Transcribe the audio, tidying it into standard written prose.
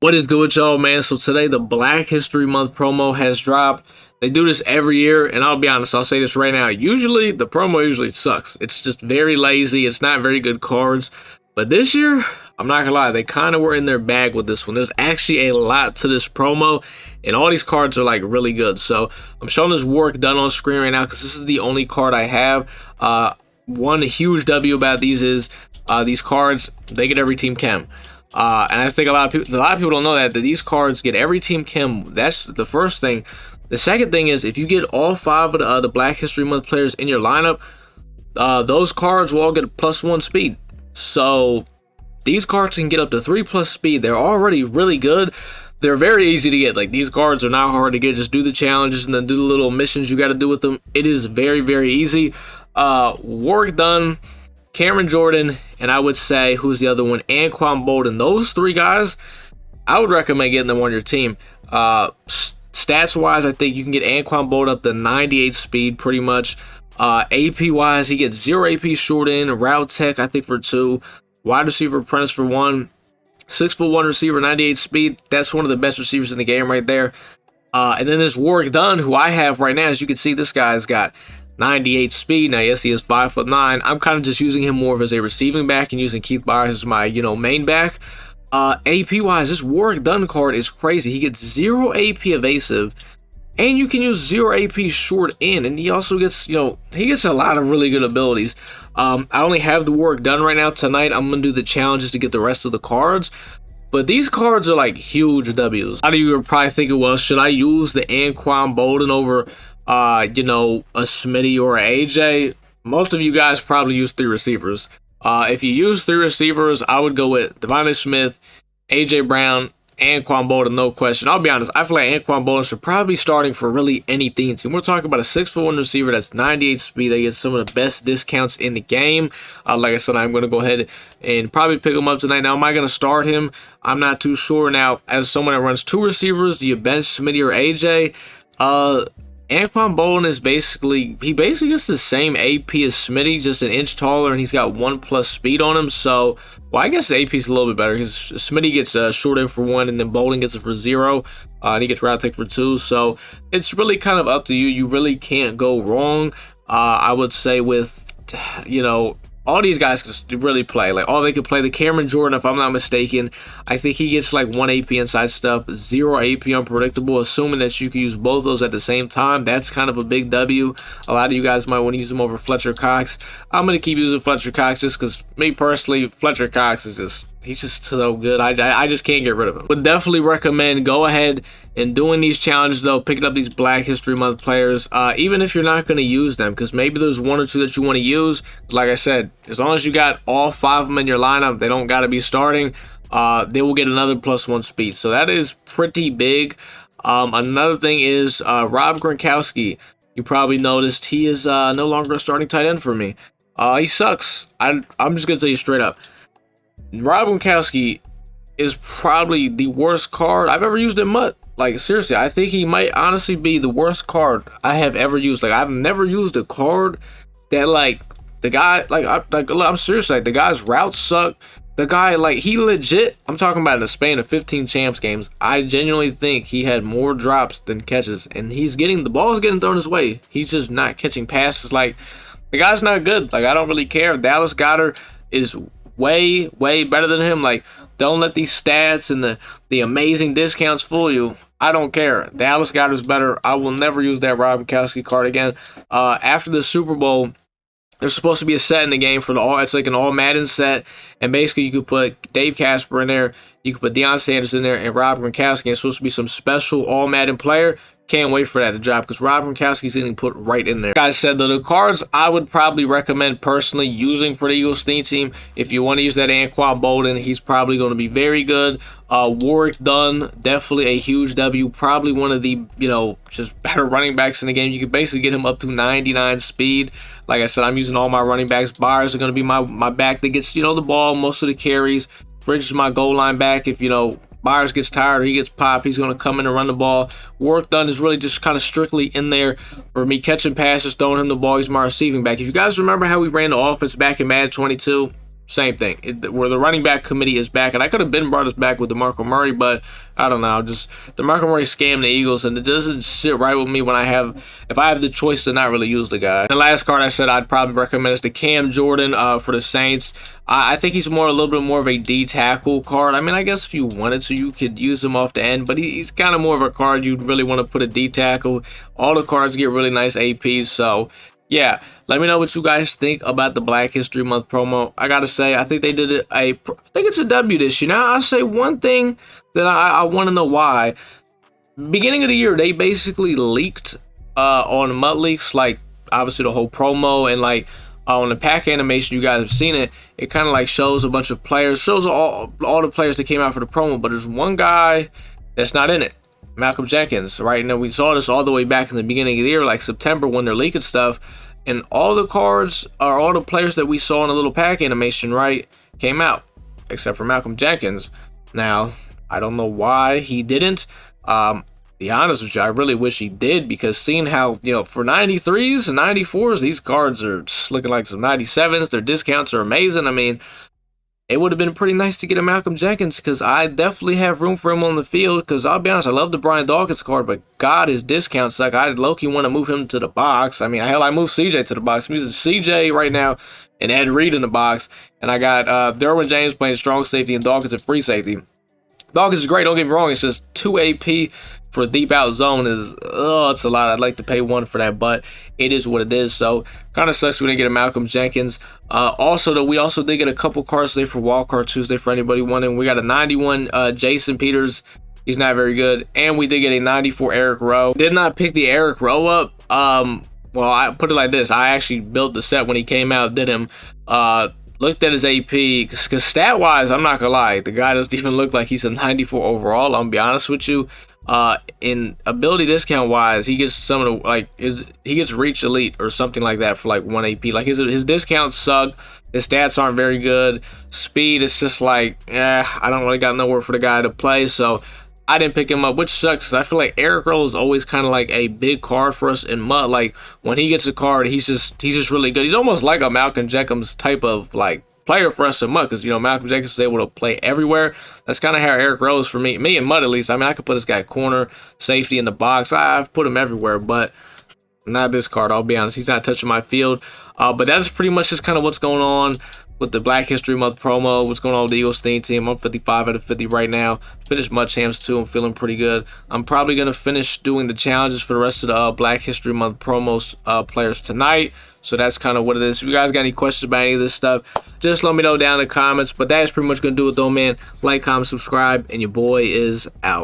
What is good with y'all, man? So today the Black History Month promo has dropped. They do this every year, and I'll be honest, I'll say this right now. Usually, the promo usually sucks. It's just very lazy. It's not very good cards. But this year, I'm not gonna lie, they kind of were in their bag with this one. There's actually a lot to this promo, and all these cards are like really good. So I'm showing this work done on screen right now because this is the only card I have. One huge W about these is these cards, they get every team chem. And I think a lot of people don't know that these cards get every team chem. That's the first thing. The second thing is if you get all 5 of the Black History Month players in your lineup, those cards will all get a +1 speed. So these cards can get up to 3+ speed. They're already really good. They're very easy to get. Like, these cards are not hard to get. Just do the challenges and then do the little missions you got to do with them. It is very, very easy. Work done. Cameron Jordan, and I would say, who's the other one? Anquan Bolden. Those 3 guys, I would recommend getting them on your team. Stats-wise, I think you can get Anquan Bolden up to 98 speed, pretty much. AP-wise, he gets 0 AP short in. Route Tech, I think, for 2. Wide receiver apprentice for 1. 6'1" receiver, 98 speed. That's one of the best receivers in the game right there. And then this Work Done, who I have right now, as you can see, this guy's got 98 speed. Now, yes, he is 5'9". I'm kind of just using him more of as a receiving back and using Keith Byers as my, main back. AP wise, this Work Done card is crazy. He gets 0 AP evasive, and you can use 0 AP short in, and he also gets, he gets a lot of really good abilities. I only have the Work Done right now. Tonight, I'm gonna do the challenges to get the rest of the cards. But these cards are like huge W's. A lot of you are probably thinking, well, should I use the Anquan Bolden over a Smitty or a AJ? Most of you guys probably use 3 receivers. If you use 3 receivers, I would go with Devontae Smith, AJ Brown, Anquan Bolden, no question. I'll be honest, I feel like Anquan Bolden should probably be starting for really any theme team. We're talking about a 6'1" receiver that's 98 speed. They get some of the best discounts in the game. Like I said, I'm going to go ahead and probably pick him up tonight. Now, am I going to start him? I'm not too sure. Now, as someone that runs 2 receivers, do you bench Smitty or AJ? Anquan Bolden is basically gets the same AP as Smitty, just an inch taller, and he's got 1+ speed on him. So, well, I guess AP is a little bit better because Smitty gets short in for 1, and then Bolden gets it for 0, and he gets route take for 2. So it's really kind of up to you. You really can't go wrong. I would say with all these guys can really play. Like, all they can play. The Cameron Jordan, if I'm not mistaken, I think he gets like 1 AP inside stuff, 0 AP unpredictable. Assuming that you can use both those at the same time, that's kind of a big W. A lot of you guys might want to use him over Fletcher Cox. I'm going to keep using Fletcher Cox just because, me personally, Fletcher Cox is he's just so good. I just can't get rid of him. Would definitely recommend go ahead and doing these challenges, though, picking up these Black History Month players, even if you're not going to use them, because maybe there's 1 or 2 that you want to use. Like I said, as long as you got all 5 of them in your lineup, they don't got to be starting. They will get another +1 speed. So that is pretty big. Another thing is Rob Gronkowski. You probably noticed he is no longer a starting tight end for me. He sucks. I'm just going to tell you straight up. Rob Gronkowski is probably the worst card I've ever used in MUT. Like, seriously, I think he might honestly be the worst card I have ever used. Like, I've never used a card that, like, the guy, I'm serious, like, the guy's routes suck. The guy, like, he legit, I'm talking about in the span of 15 champs games, I genuinely think he had more drops than catches. And the ball's getting thrown his way. He's just not catching passes. Like, the guy's not good. Like, I don't really care. Dallas Goedert is way better than him. Like, don't let these stats and the amazing discounts fool you. I don't care. Dallas Goedert is better. I will never use that Rob Gronkowski card again. After the Super Bowl, there's supposed to be a set in the game for it's like an all Madden set, and basically you could put Dave Casper in there, you could put Deion Sanders in there, and Rob Gronkowski. It's supposed to be some special all Madden player. Can't wait for that to drop because Rob Gronkowski's getting put right in there. Like I said, the cards I would probably recommend personally using for the Eagles theme team, if you want to use that Anquan Bolden, he's probably going to be very good. Work Done, definitely a huge W. Probably one of the, just better running backs in the game. You can basically get him up to 99 speed. Like I said, I'm using all my running backs. Byers are going to be my back that gets, the ball, most of the carries. Fridge is my goal line back. If, Byers gets tired or he gets popped, he's going to come in and run the ball. Work Done is really just kind of strictly in there for me catching passes, throwing him the ball. He's my receiving back. If you guys remember how we ran the offense back in Madden 22, same thing. Where the running back committee is back, and I could have been brought us back with DeMarco Murray, but I don't know. Just DeMarco Murray scammed the Eagles, and it doesn't sit right with me when if I have the choice to not really use the guy. The last card I said I'd probably recommend is the Cam Jordan for the Saints. I think he's a little bit more of a D tackle card. I mean, I guess if you wanted to, you could use him off the end, but he's kind of more of a card you'd really want to put a D tackle. All the cards get really nice APs, so yeah. Let me know what you guys think about the Black History Month promo. I gotta say, I think they did it. I think it's a W this year. Now, I'll say one thing that I want to know why. Beginning of the year, they basically leaked on Mud Leaks, like obviously the whole promo, and like on the pack animation, you guys have seen it. It kind of like shows a bunch of players, shows all the players that came out for the promo, but there's one guy that's not in it. Malcolm Jenkins, right? Now, we saw this all the way back in the beginning of the year, like September, when they're leaking stuff. And all the cards, or all the players that we saw in the little pack animation, right, came out, except for Malcolm Jenkins. Now, I don't know why he didn't. Be honest with you, I really wish he did, because seeing how, you know, for 93s and 94s, these cards are just looking like some 97s. Their discounts are amazing. I mean, it would have been pretty nice to get a Malcolm Jenkins, because I definitely have room for him on the field, because I'll be honest, I love the Brian Dawkins card, but God, his discounts suck. I low-key want to move him to the box. I mean, hell, I moved CJ to the box. I'm using CJ right now and Ed Reed in the box, and I got Derwin James playing strong safety and Dawkins at free safety. Dawkins is great, don't get me wrong. It's just 2 AP for deep out zone is, it's a lot. I'd like to pay 1 for that, but it is what it is. So kind of sucks we didn't get a Malcolm Jenkins. Also, though, we also did get a couple cards today for Wildcard Tuesday for anybody wanting. We got a 91 Jason Peters. He's not very good. And we did get a 94 Eric Rowe. Did not pick the Eric Rowe up. Well, I put it like this. I actually built the set when he came out, did him. Looked at his AP, because stat-wise, I'm not gonna lie, the guy doesn't even look like he's a 94 overall. I'm gonna be honest with you. In ability discount wise, he gets some of the, like, he gets reach elite or something like that for like 1 AP. Like his discounts suck. His stats aren't very good. Speed, it's just like, I don't really got nowhere for the guy to play, so I didn't pick him up, which sucks, because I feel like Eric Rowe is always kind of like a big card for us in Mud. Like when he gets a card, he's just really good. He's almost like a Malcolm Jenkins type of like player for us in Mud, because, you know, Malcolm Jenkins is able to play everywhere. That's kind of how Eric Rowe is for me in Mud, at least. I mean, I could put this guy corner, safety in the box. I've put him everywhere, but not this card. I'll be honest, he's not touching my field. But that's pretty much just kind of what's going on with the Black History Month promo. What's going on with the Eagles team. I'm 55 out of 50 right now. Finished Mud Champs too. I'm feeling pretty good. I'm probably going to finish doing the challenges for the rest of the Black History Month promos players tonight. So that's kind of what it is. If you guys got any questions about any of this stuff, just let me know down in the comments. But that is pretty much going to do it though, man. Like, comment, subscribe, and your boy is out.